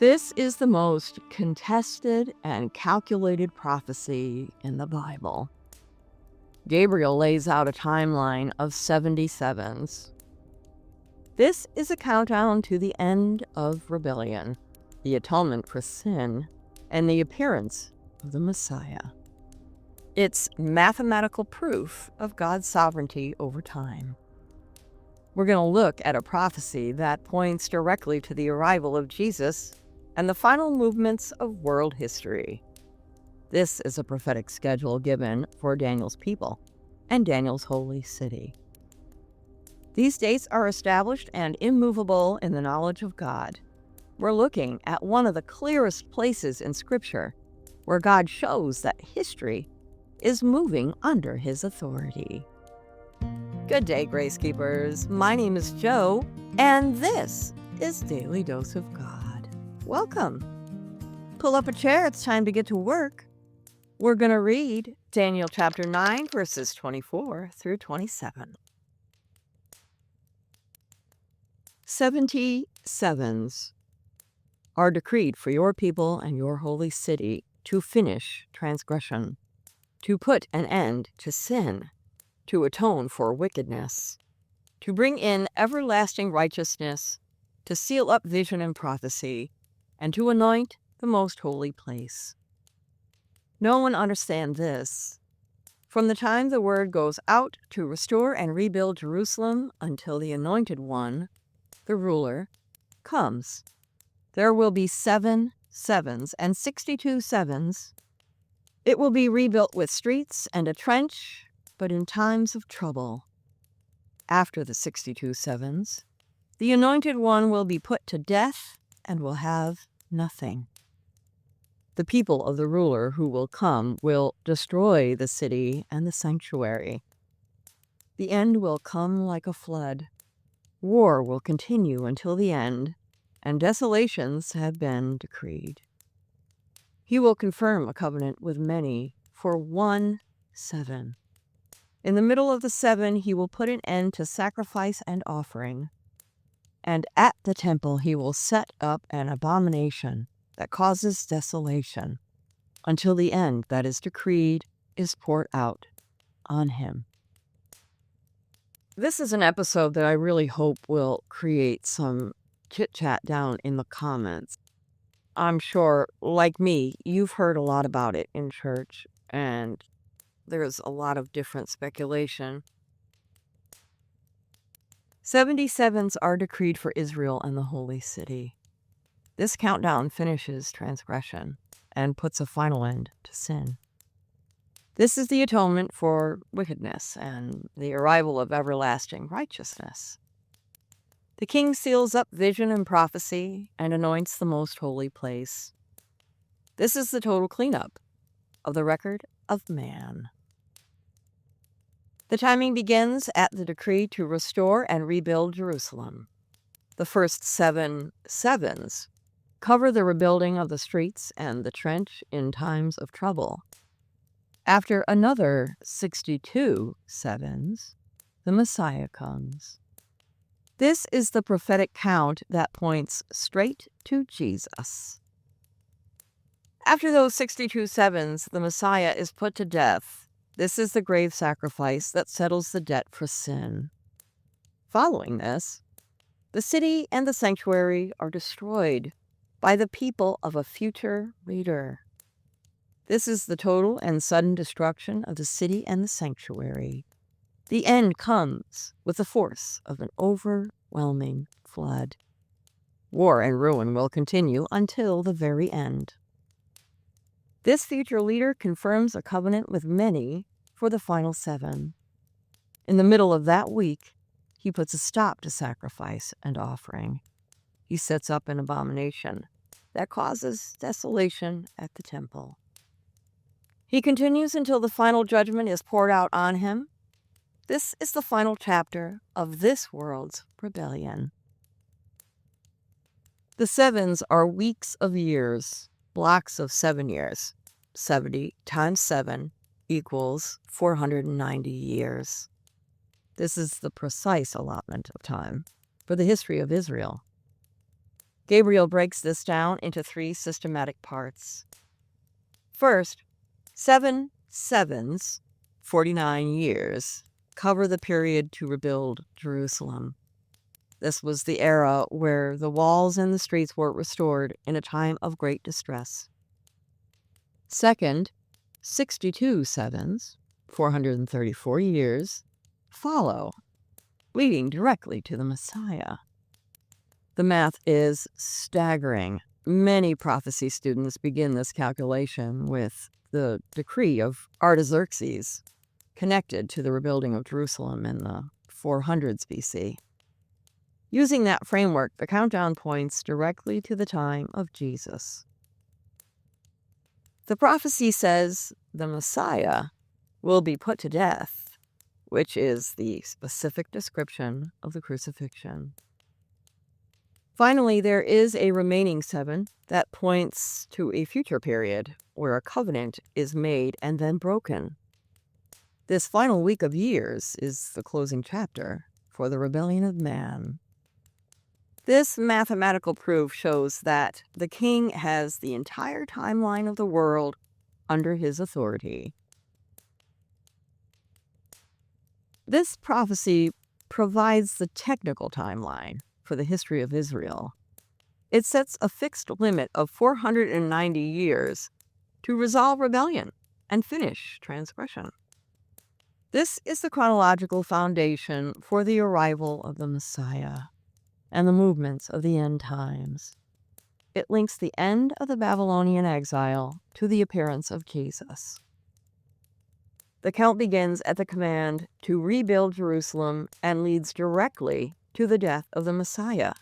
This is the most contested and calculated prophecy in the Bible. Gabriel lays out a timeline of 77s. This is a countdown to the end of rebellion, the atonement for sin, and the appearance of the Messiah. It's mathematical proof of God's sovereignty over time. We're going to look at a prophecy that points directly to the arrival of Jesus and the final movements of world history. This is a prophetic schedule given for Daniel's people and Daniel's holy city. These dates are established and immovable in the knowledge of God. We're looking at one of the clearest places in Scripture where God shows that history is moving under His authority. Good day, Gracekeepers. My name is Joe, and this is Daily Dose of God. Welcome. Pull up a chair. It's time to get to work. We're going to read Daniel chapter 9, verses 24 through 27. 77s are decreed for your people and your holy city to finish transgression, to put an end to sin, to atone for wickedness, to bring in everlasting righteousness, to seal up vision and prophecy, and to anoint the most holy place. No one understands this. From the time the word goes out to restore and rebuild Jerusalem until the Anointed One, the ruler, comes, there will be 7 sevens and 62 sevens. It will be rebuilt with streets and a trench, but in times of trouble. After the 62 sevens, the Anointed One will be put to death and will have nothing. The people of the ruler who will come will destroy the city and the sanctuary. The end will come like a flood. War will continue until the end, and desolations have been decreed. He will confirm a covenant with many for 1 7. In the middle of the 7, he will put an end to sacrifice and offering. And at the temple he will set up an abomination that causes desolation until the end that is decreed is poured out on him. This is an episode that I really hope will create some chit-chat down in the comments. I'm sure, like me, you've heard a lot about it in church, and there's a lot of different speculation. 77s are decreed for Israel and the holy city. This countdown finishes transgression and puts a final end to sin. This is the atonement for wickedness and the arrival of everlasting righteousness. The king seals up vision and prophecy and anoints the most holy place. This is the total cleanup of the record of man. The timing begins at the decree to restore and rebuild Jerusalem. The first 7 sevens cover the rebuilding of the streets and the trench in times of trouble. After another 62 sevens, the Messiah comes. This is the prophetic count that points straight to Jesus. After those 62 sevens, the Messiah is put to death. This is the grave sacrifice that settles the debt for sin. Following this, the city and the sanctuary are destroyed by the people of a future leader. This is the total and sudden destruction of the city and the sanctuary. The end comes with the force of an overwhelming flood. War and ruin will continue until the very end. This future leader confirms a covenant with many for the final 7. In the middle of that week, he puts a stop to sacrifice and offering. He sets up an abomination that causes desolation at the temple. He continues until the final judgment is poured out on him. This is the final chapter of this world's rebellion. The 7s are weeks of years, blocks of 7 years. 70 times 7 equals 490 years. This is the precise allotment of time for the history of Israel. Gabriel breaks this down into 3 systematic parts. First, 7 sevens, 49 years, cover the period to rebuild Jerusalem. This was the era where the walls and the streets were restored in a time of great distress. Second, 62 sevens, 434 years, follow, leading directly to the Messiah. The math is staggering. Many prophecy students begin this calculation with the decree of Artaxerxes, connected to the rebuilding of Jerusalem in the 400s BC. Using that framework, the countdown points directly to the time of Jesus. The prophecy says the Messiah will be put to death, which is the specific description of the crucifixion. Finally, there is a remaining 7 that points to a future period where a covenant is made and then broken. This final week of years is the closing chapter for the rebellion of man. This mathematical proof shows that the king has the entire timeline of the world under his authority. This prophecy provides the technical timeline for the history of Israel. It sets a fixed limit of 490 years to resolve rebellion and finish transgression. This is the chronological foundation for the arrival of the Messiah and the movements of the end times. It links the end of the Babylonian exile to the appearance of Jesus. The count begins at the command to rebuild Jerusalem and leads directly to the death of the Messiah.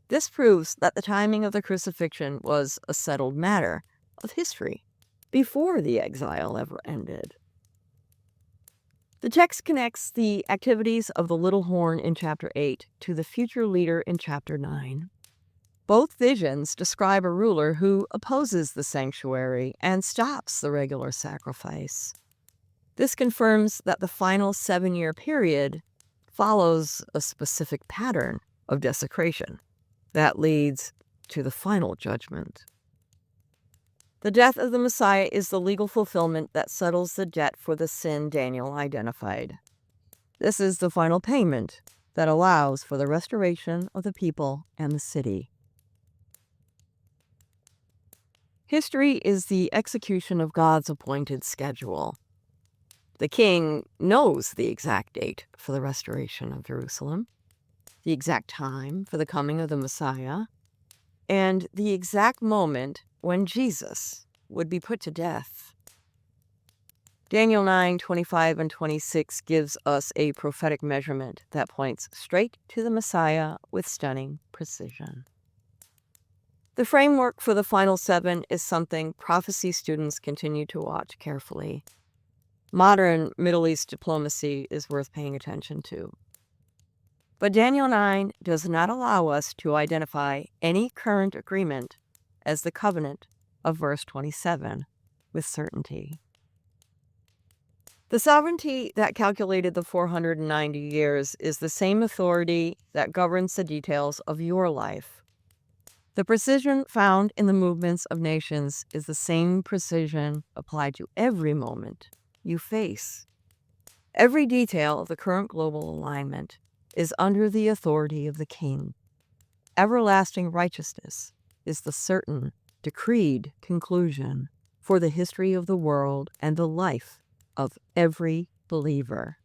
This proves that the timing of the crucifixion was a settled matter of history before the exile ever ended. The text connects the activities of the little horn in chapter 8 to the future leader in chapter 9. Both visions describe a ruler who opposes the sanctuary and stops the regular sacrifice. This confirms that the final 7-year period follows a specific pattern of desecration that leads to the final judgment. The death of the Messiah is the legal fulfillment that settles the debt for the sin Daniel identified. This is the final payment that allows for the restoration of the people and the city. History is the execution of God's appointed schedule. The king knows the exact date for the restoration of Jerusalem, the exact time for the coming of the Messiah, and the exact moment when Jesus would be put to death. Daniel 9:25 and 26 gives us a prophetic measurement that points straight to the Messiah with stunning precision. The framework for the final 7 is something prophecy students continue to watch carefully. Modern Middle East diplomacy is worth paying attention to. But Daniel 9 does not allow us to identify any current agreement as the covenant of verse 27 with certainty. The sovereignty that calculated the 490 years is the same authority that governs the details of your life. The precision found in the movements of nations is the same precision applied to every moment you face. Every detail of the current global alignment is under the authority of the King. Everlasting righteousness is the certain, decreed conclusion for the history of the world and the life of every believer.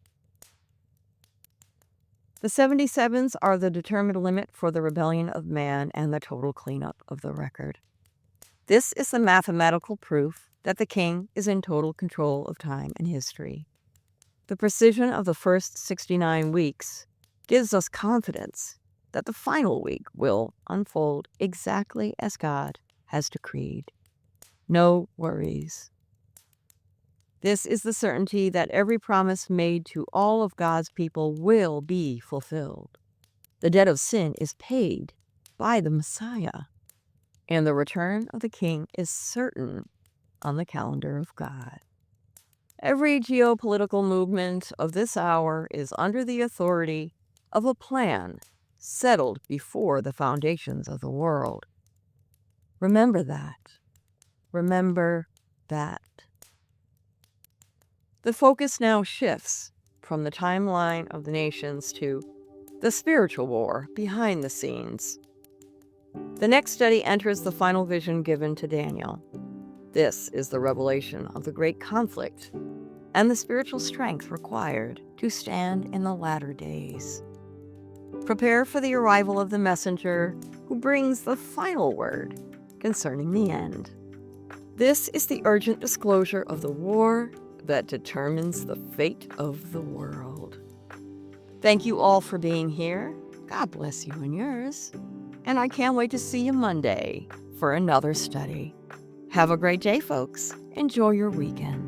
The 77s are the determined limit for the rebellion of man and the total cleanup of the record. This is the mathematical proof that the King is in total control of time and history. The precision of the first 69 weeks gives us confidence that the final week will unfold exactly as God has decreed. No worries. This is the certainty that every promise made to all of God's people will be fulfilled. The debt of sin is paid by the Messiah, and the return of the King is certain on the calendar of God. Every geopolitical movement of this hour is under the authority of a plan settled before the foundations of the world. Remember that. Remember that. The focus now shifts from the timeline of the nations to the spiritual war behind the scenes. The next study enters the final vision given to Daniel. This is the revelation of the great conflict and the spiritual strength required to stand in the latter days. Prepare for the arrival of the messenger who brings the final word concerning the end. This is the urgent disclosure of the war that determines the fate of the world. Thank you all for being here. God bless you and yours. And I can't wait to see you Monday for another study. Have a great day, folks. Enjoy your weekend.